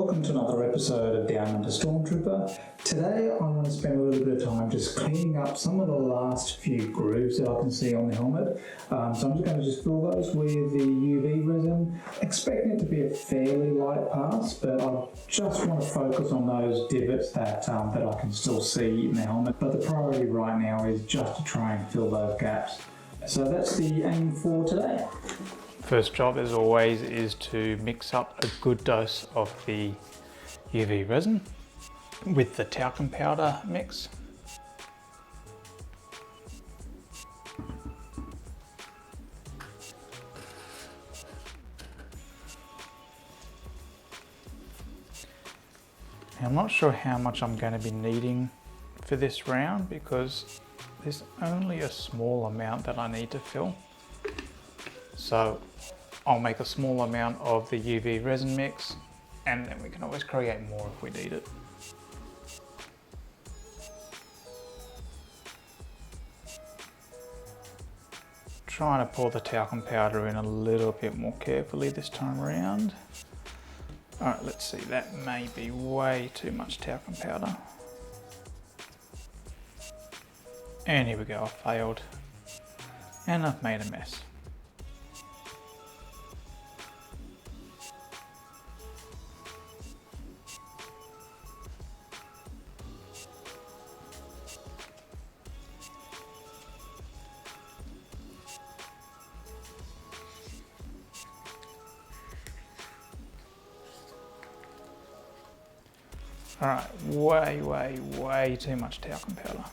Welcome to another episode of Down Under Stormtrooper. Today I want to spend a little bit of time just cleaning up some of the last few grooves that I can see on the helmet. So I'm just going to fill those with the UV resin, expecting it to be a fairly light pass, but I just want to focus on those divots that I can still see in the helmet. But the priority right now is just to try and fill those gaps. So that's the aim for today. First job, as always, is to mix up a good dose of the UV resin with the talcum powder mix. Now, I'm not sure how much I'm going to be needing for this round because there's only a small amount that I need to fill. So I'll make a small amount of the UV resin mix and then we can always create more if we need it. Trying to pour the talcum powder in a little bit more carefully this time around. Alright, let's see, that may be way too much talcum powder. And here we go, I failed. And I've made a mess. Alright, way too much talcum powder.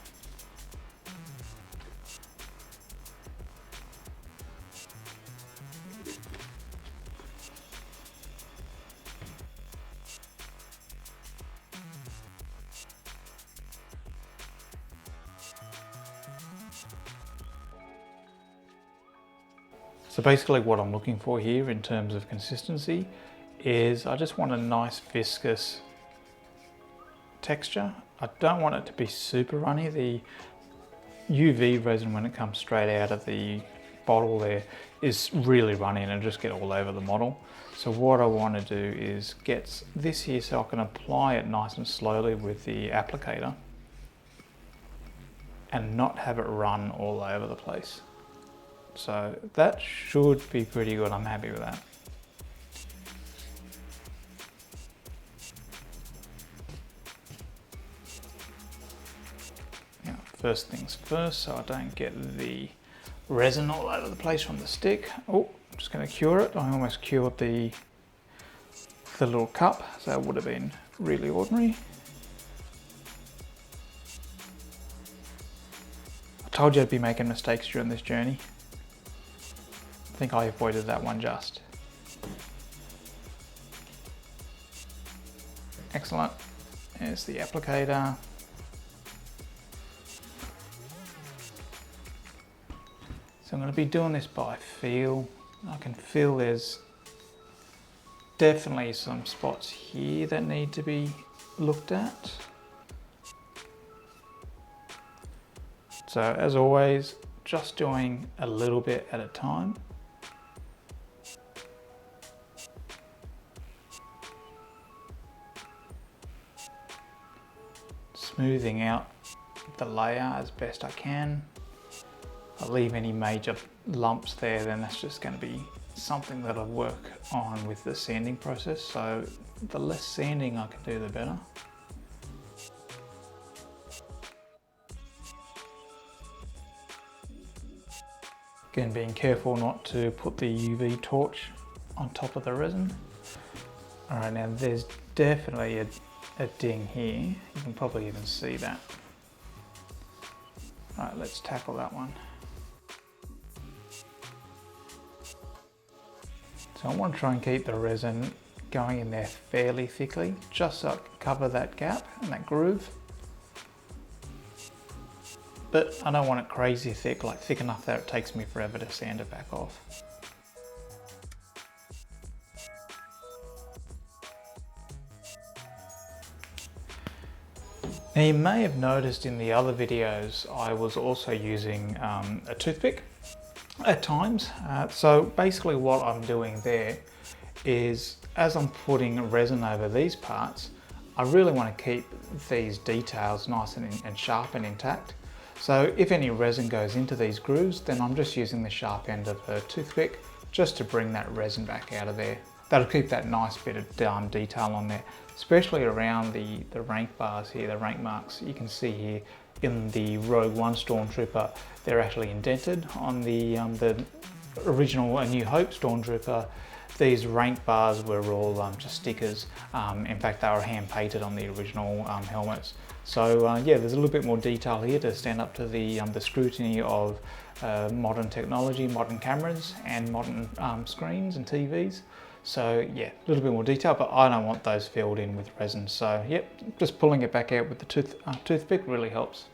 So basically what I'm looking for here in terms of consistency is I just want a nice viscous texture. I don't want it to be super runny. The UV resin, when it comes straight out of the bottle there, is really runny and it'll just get all over the model. So what I want to do is get this here so I can apply it nice and slowly with the applicator and not have it run all over the place. So that should be pretty good. I'm happy with that. Now, first things first, so I don't get the resin all over the place from the stick. Oh, I'm just going to cure it. I almost cured the little cup, so that would have been really ordinary. I told you I'd be making mistakes during this journey. I think I avoided that one just. Excellent. There's the applicator. So I'm going to be doing this by feel. I can feel there's definitely some spots here that need to be looked at. So as always, just doing a little bit at a time. Smoothing out the layer as best I can. If I leave any major lumps there, then that's just going to be something that I work on with the sanding process. So the less sanding I can do, the better. Again, being careful not to put the UV torch on top of the resin. All right, now there's definitely a ding here. You can probably even see that. All right, let's tackle that one. So I want to try and keep the resin going in there fairly thickly, just so I can cover that gap and that groove. But I don't want it crazy thick, like thick enough that it takes me forever to sand it back off. Now you may have noticed in the other videos I was also using a toothpick at times. So basically what I'm doing there is as I'm putting resin over these parts, I really want to keep these details nice and sharp and intact. So if any resin goes into these grooves, then I'm just using the sharp end of a toothpick just to bring that resin back out of there. That'll keep that nice bit of detail on there, especially around the rank bars here, the rank marks. You can see here in the Rogue One Stormtrooper, they're actually indented. On the original A New Hope Stormtrooper, these rank bars were all just stickers. In fact, they were hand painted on the original helmets. So yeah, there's a little bit more detail here to stand up to the scrutiny of modern technology, modern cameras, and modern screens and TVs. So yeah, a little bit more detail, but I don't want those filled in with resin. So yep, just pulling it back out with the toothpick really helps.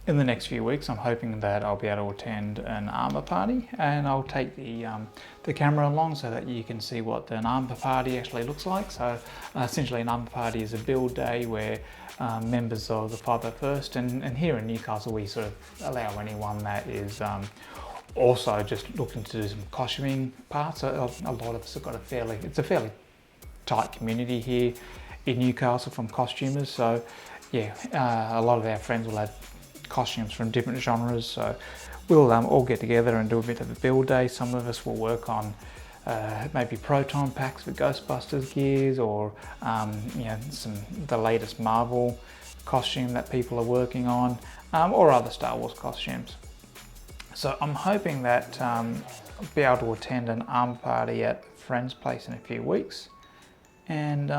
In the next few weeks, I'm hoping that I'll be able to attend an armour party, and I'll take the camera along so that you can see what an armour party actually looks like. So essentially an armour party is a build day where members of the 501st, and here in Newcastle we sort of allow anyone that is also just looking to do some costuming parts. A lot of us have got it's a fairly tight community here in Newcastle from costumers. So yeah, a lot of our friends will have costumes from different genres, so we'll all get together and do a bit of a build day. Some of us will work on maybe proton packs for Ghostbusters gears, or you know, the latest Marvel costume that people are working on, or other Star Wars costumes. So I'm hoping that I'll be able to attend an armour party at a friend's place in a few weeks, and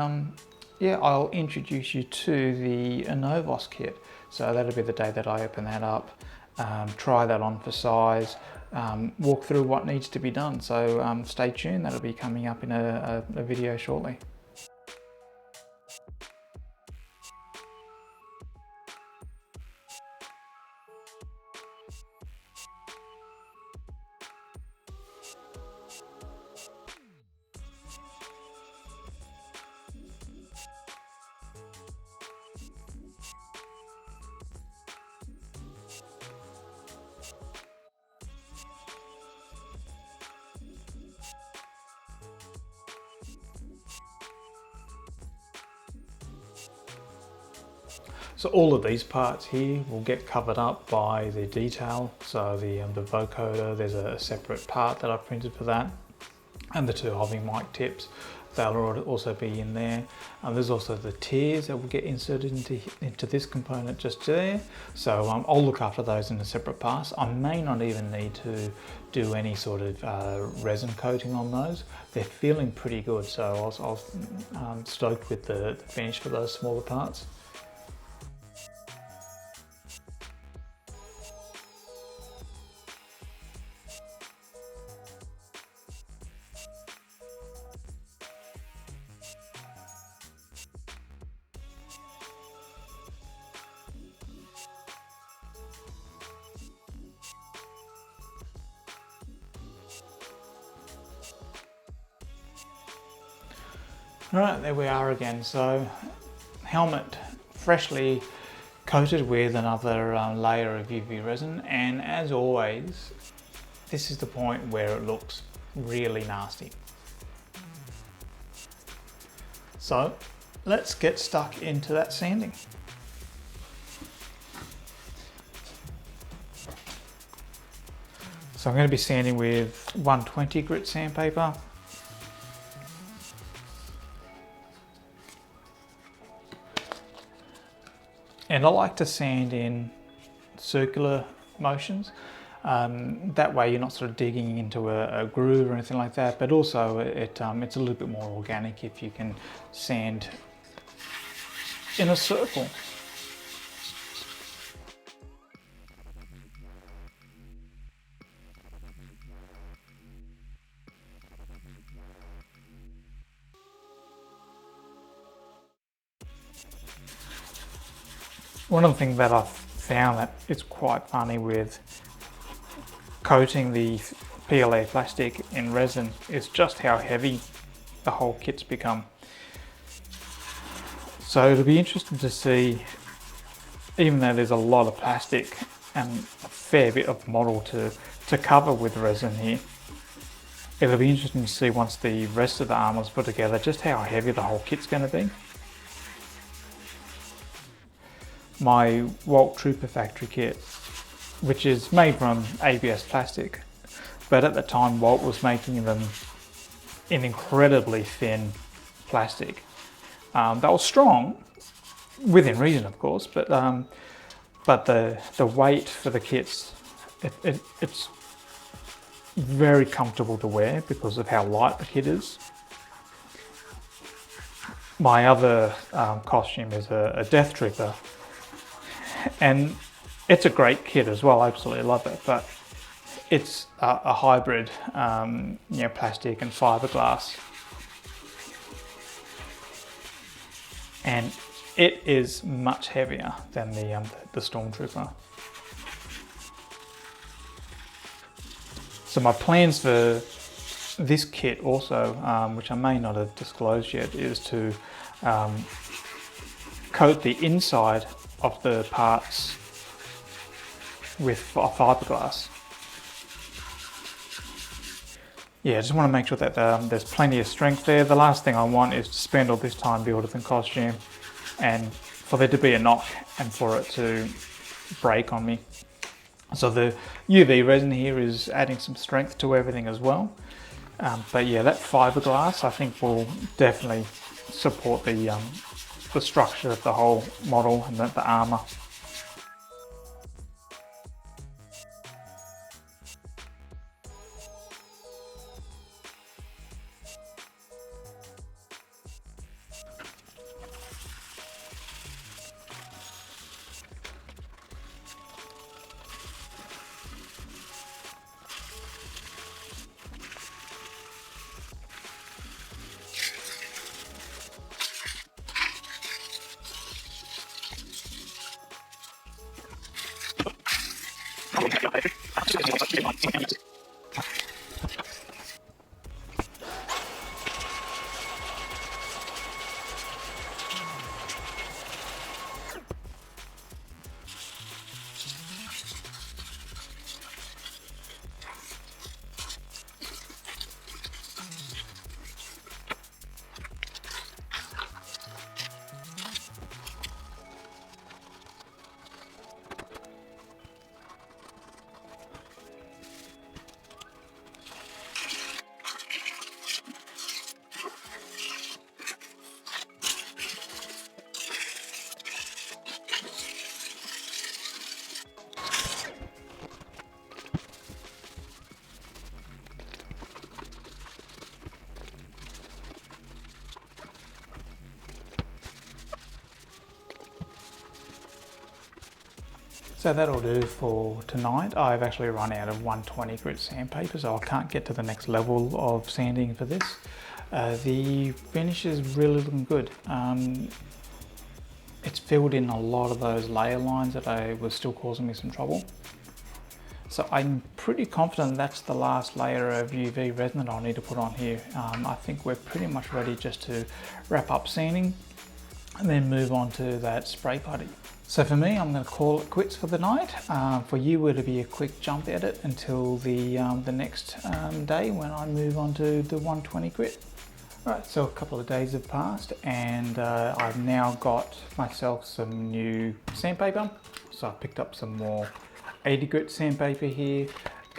yeah, I'll introduce you to the Novos kit. So that'll be the day that I open that up, try that on for size, walk through what needs to be done. So stay tuned, that'll be coming up in a video shortly. So all of these parts here will get covered up by the detail. So the vocoder, there's a separate part that I've printed for that, and the two Hobby mic tips, they'll also be in there. There's also the tiers that will get inserted into this component just there. So I'll look after those in a separate pass. I may not even need to do any sort of resin coating on those. They're feeling pretty good, so I was stoked with the finish for those smaller parts. Alright, there we are again. So helmet freshly coated with another layer of UV resin, and as always, this is the point where it looks really nasty. So let's get stuck into that sanding. So I'm going to be sanding with 120 grit sandpaper. And I like to sand in circular motions. That way you're not sort of digging into a groove or anything like that, but also it's a little bit more organic if you can sand in a circle. One of the things that I've found that it's quite funny with coating the PLA plastic in resin is just how heavy the whole kit's become. So it'll be interesting to see, even though there's a lot of plastic and a fair bit of model to cover with resin here, it'll be interesting to see once the rest of the armor's put together just how heavy the whole kit's going to be. My Walt Trooper factory kit, which is made from ABS plastic, but at the time Walt was making them in incredibly thin plastic. They were strong, within reason of course, but the weight for the kits, it's very comfortable to wear because of how light the kit is. My other costume is a Death Trooper, and it's a great kit as well. I absolutely love it, but it's a hybrid, plastic and fiberglass, and it is much heavier than the Stormtrooper. So my plans for this kit also, which I may not have disclosed yet, is to coat the inside of the parts with fiberglass. Yeah, I just want to make sure that there's plenty of strength there. The last thing I want is to spend all this time building the costume and for there to be a knock and for it to break on me. So the UV resin here is adding some strength to everything as well. But yeah, that fiberglass I think will definitely support the structure of the whole model and the armor. So that'll do for tonight. I've actually run out of 120 grit sandpaper, so I can't get to the next level of sanding for this. The finish is really looking good. It's filled in a lot of those layer lines that was still causing me some trouble. So I'm pretty confident that's the last layer of UV resin that I'll need to put on here. I think we're pretty much ready just to wrap up sanding and then move on to that spray putty. So for me, I'm going to call it quits for the night. For you, it'll be a quick jump edit until the next day when I move on to the 120 grit. Right, so a couple of days have passed and I've now got myself some new sandpaper. So I picked up some more 80 grit sandpaper here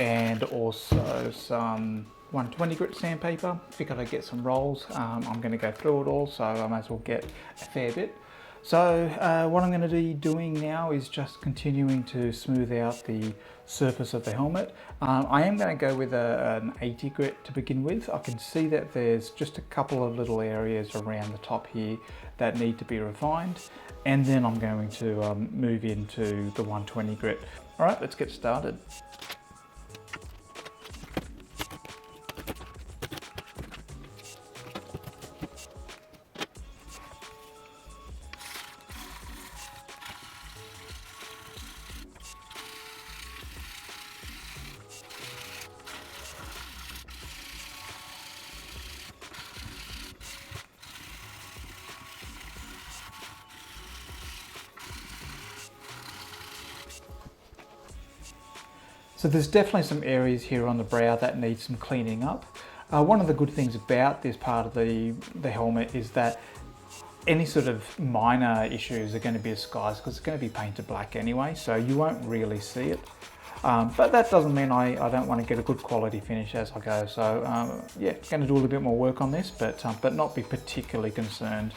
and also some 120 grit sandpaper. Figured I'd get some rolls. I'm going to go through it all, so I might as well get a fair bit. So what I'm going to be doing now is just continuing to smooth out the surface of the helmet. I am going to go with an 80 grit to begin with. I can see that there's just a couple of little areas around the top here that need to be refined, and then I'm going to move into the 120 grit. All right, let's get started. So there's definitely some areas here on the brow that need some cleaning up. One of the good things about this part of the helmet is that any sort of minor issues are going to be disguised because it's going to be painted black anyway, so you won't really see it. But that doesn't mean I don't want to get a good quality finish as I go. So yeah, going to do a little bit more work on this, but not be particularly concerned.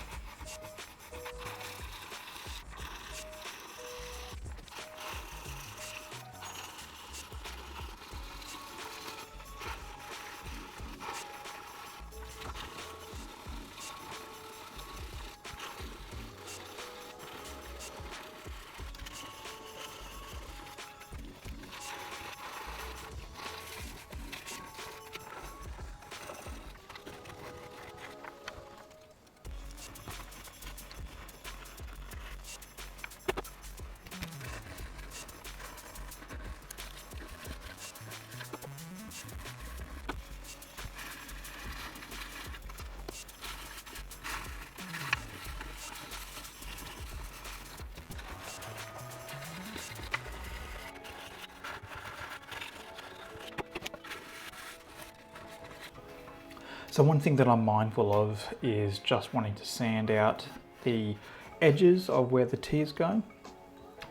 So one thing that I'm mindful of is just wanting to sand out the edges of where the tear's going.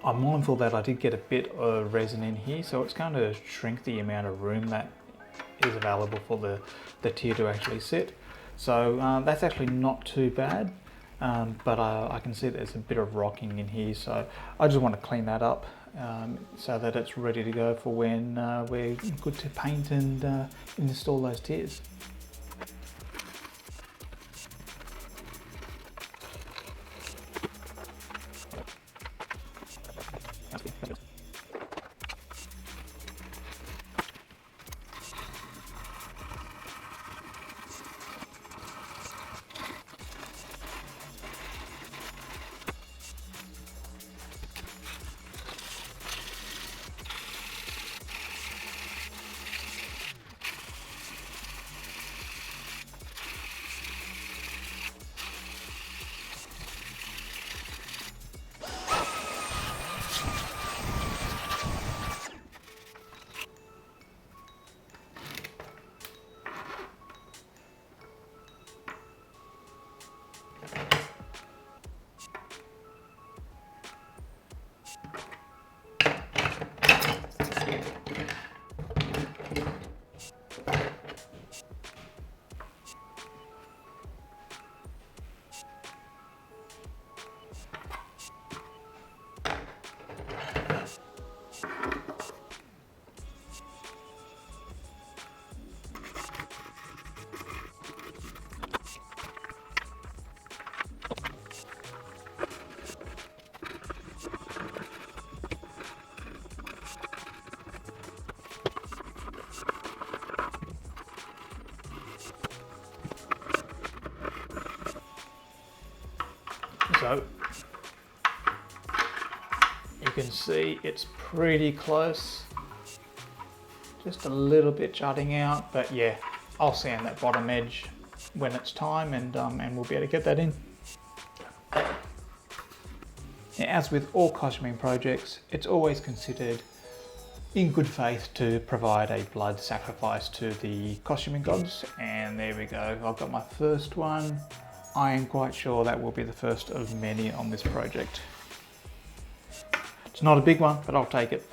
I'm mindful that I did get a bit of resin in here, so it's going to shrink the amount of room that is available for the tear to actually sit. So that's actually not too bad, but I can see there's a bit of rocking in here, so I just want to clean that up so that it's ready to go for when we're good to paint and install those tears. So you can see it's pretty close, just a little bit jutting out, but yeah, I'll sand that bottom edge when it's time, and we'll be able to get that in. Now, as with all costuming projects, it's always considered in good faith to provide a blood sacrifice to the costuming gods, and there we go. I've got my first one. I am quite sure that will be the first of many on this project. It's not a big one, but I'll take it.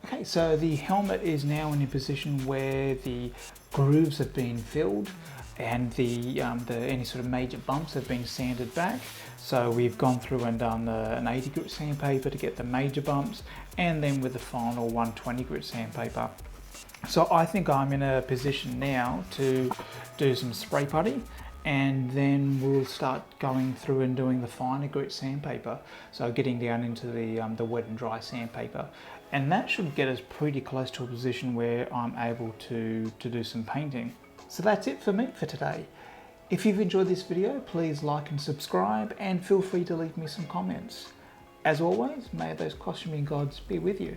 Okay, so the helmet is now in a position where the grooves have been filled and any sort of major bumps have been sanded back. So we've gone through and done an 80 grit sandpaper to get the major bumps, and then with the final 120 grit sandpaper. So I think I'm in a position now to do some spray putty, and then we'll start going through and doing the finer grit sandpaper. So getting down into the wet and dry sandpaper. And that should get us pretty close to a position where I'm able to do some painting. So that's it for me for today. If you've enjoyed this video, please like and subscribe, and feel free to leave me some comments. As always, may those costuming gods be with you.